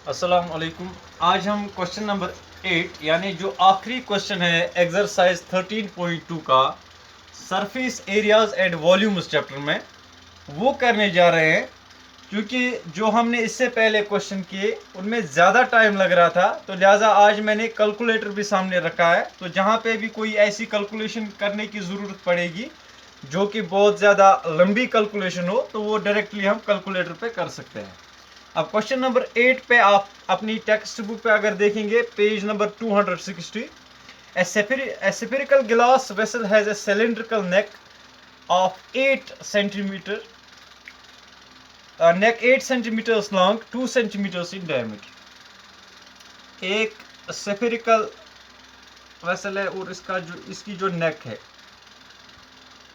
अस्सलाम वालेकुम। आज हम क्वेश्चन नंबर 8 यानी जो आखिरी क्वेश्चन है एक्सरसाइज 13.2 का surface areas and volumes chapter में वो करने जा रहे हैं। क्योंकि जो हमने इससे पहले क्वेश्चन किए उनमें ज़्यादा टाइम लग रहा था, तो लिहाजा आज मैंने कैलकुलेटर भी सामने रखा है। तो जहाँ पे भी कोई ऐसी कैलकुलेशन करने की ज़रूरत पड़ेगी जो कि बहुत ज़्यादा लंबी कैलकुलेशन हो, तो वो डायरेक्टली हम कैलकुलेटर पे कर सकते हैं। अब क्वेश्चन नंबर 8 पे आप अपनी टेक्स्ट बुक पे अगर देखेंगे page number 260, a spherical glass vessel has a cylindrical neck of 8 centimeter neck 8 centimeters long, 2 centimeters in diameter। एक spherical vessel है और इसकी जो neck है,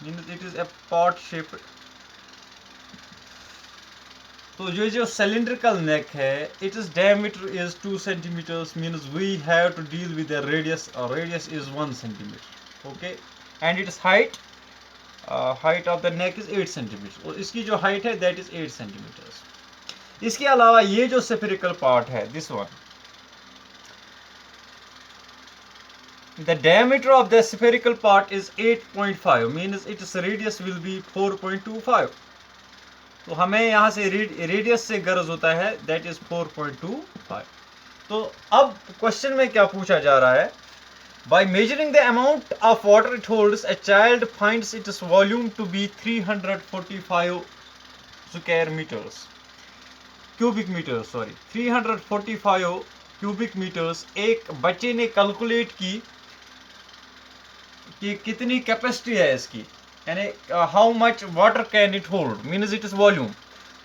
it is a pot shaped। तो ये जो cylindrical neck है, its diameter is 2 centimeters, means we have to deal with the radius. Radius is 1 centimeter, okay, and its height of the neck is 8 centimeters, और इसकी जो height है that is 8 centimeters। इसके अलावा ये जो spherical part है, this one, the diameter of the spherical part is 8.5, means its radius will be 4.25। तो हमें यहाँ से रेडियस से गर्ज होता है दैट इज 4.25। तो अब क्वेश्चन में क्या पूछा जा रहा है, by measuring the amount of water it holds a child finds its volume to be 345 square metres cubic metres, sorry 345 cubic metres. एक बच्चे ने कैलकुलेट की कि कितनी कैपेसिटी है इसकी, यानी how much water can it hold, means it is volume.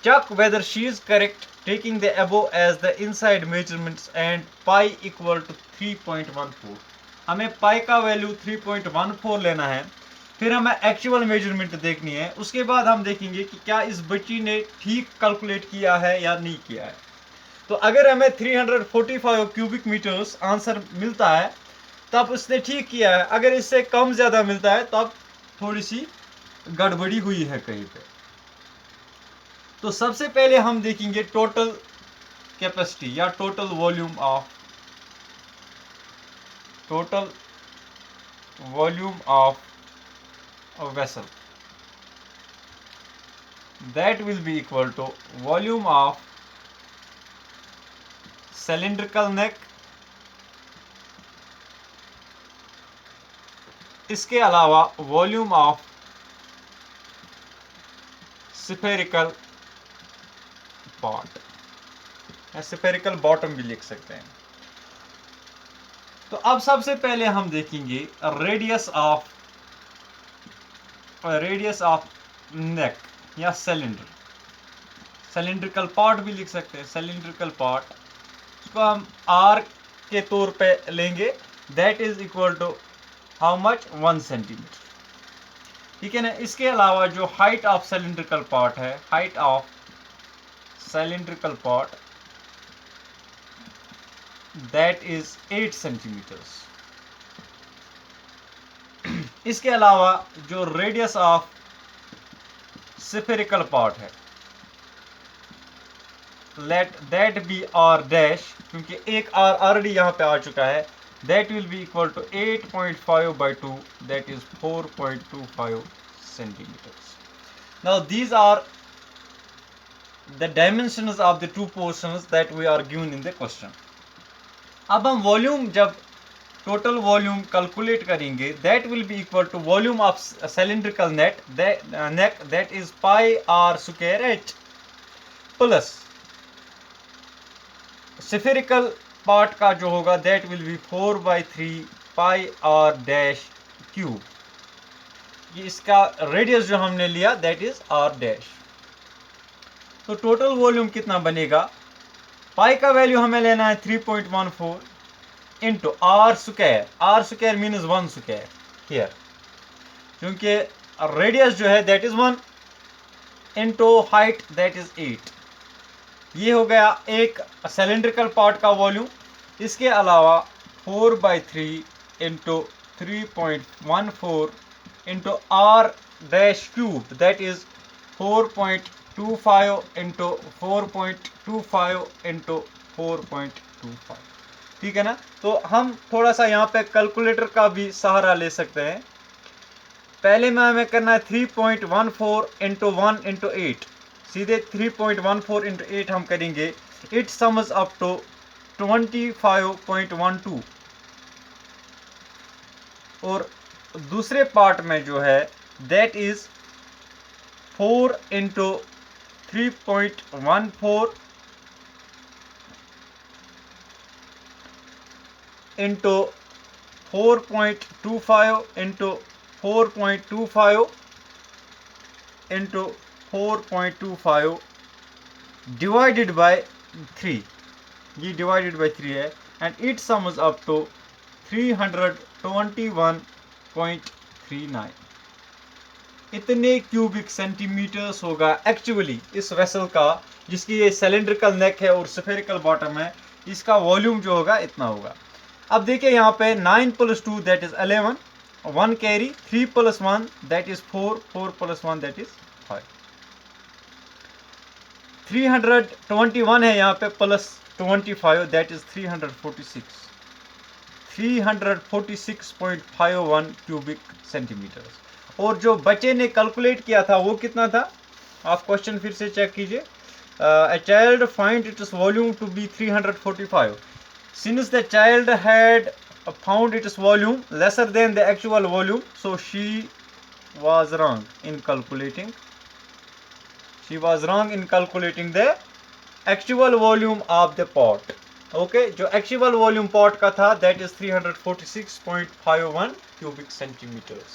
check whether she is correct taking the above as the inside measurements and pi equal to 3.14। हमें पाई का वैल्यू 3.14 लेना है, फिर हमें एक्चुअल मेजरमेंट देखनी है। उसके बाद हम देखेंगे कि क्या इस बच्ची ने ठीक कैलकुलेट किया है या नहीं किया है। तो अगर हमें 345 क्यूबिक मीटर्स आंसर मिलता है तब उसने ठीक किया है, अगर इससे कम ज़्यादा मिलता है तब थोड़ी सी गड़बड़ी हुई है कहीं पे। तो सबसे पहले हम देखेंगे टोटल कैपेसिटी या total volume of vessel, that will be equal to volume of cylindrical neck, इसके अलावा वॉल्यूम ऑफ स्फेरिकल पॉट या स्फेरिकल बॉटम भी लिख सकते हैं। तो अब सबसे पहले हम देखेंगे रेडियस ऑफ नेक या सिलेंड्रिकल पॉट भी लिख सकते हैं, सिलेंड्रिकल पॉट। इसको हम आर के तौर पे लेंगे, that is equal to how much 1 centimetre, ठीक है ना। इसके अलावा जो हाइट ऑफ सिलेंड्रिकल पॉट है, height of cylindrical pot that is 8 centimetres. इसके अलावा जो रेडियस ऑफ स्फेरिकल पॉट है, let that be R dash, क्योंकि एक आर ऑलरेडी यहाँ पे आ चुका है, that will be equal to 8.5 by 2, that is 4.25 centimetres. Now these are the dimensions of the two portions that we are given in the question. अब हम volume जब टोटल वॉल्यूम कैलकुलेट करेंगे, that will be equal to volume of cylindrical neck that is pi R square H plus spherical part का जो होगा that will be 4/3 pi R dash cube. ये इसका radius जो हमने लिया दैट इज आर डैश। तो टोटल वॉल्यूम कितना बनेगा, पाई का वैल्यू हमें लेना है 3.14 into R square means 1 square here, क्योंकि रेडियस जो है that is 1 into height that is 8। ये हो गया एक सिलेंड्रिकल पार्ट का वॉल्यूम। इसके अलावा 4/3 into 3.14 into R dash cube that is 4.25 into 4.25 into 4.25, ठीक है ना। तो हम थोड़ा सा यहाँ पे कैलकुलेटर का भी सहारा ले सकते हैं। पहले में हमें करना है 3.14 इंटू 1 इंटू 8, सीधे 3.14 इंटू 8 हम करेंगे। It sums up to 25.12। और दूसरे पार्ट में जो है that is 4 into 3.14 into 4.25 into 4.25 into 4.25 divided by 3, ये डिवाइडेड बाय 3 है, and it sums up to 321.39। इतने क्यूबिक सेंटीमीटर्स होगा एक्चुअली इस वेसल का, जिसकी ये सिलेंड्रिकल नेक है और स्फेरिकल बॉटम है, इसका वॉल्यूम जो होगा इतना होगा। अब देखिए यहाँ पे 9 + 2 that is 11, 1 carry, 3 + 1 that is 4, 4 + 1 that is 5। 321 है यहाँ पे plus 25 that is 346, 346.51 cubic centimetre. और जो बच्चे ने कैलकुलेट किया था वो कितना था, आप क्वेश्चन फिर से चेक कीजिए। A child find its volume to be 345. Since the child had found its volume lesser than the actual volume, so she was wrong in calculating. She was wrong in calculating the actual volume of the pot. Okay, जो actual volume pot का था that is 346.51 cubic centimeters.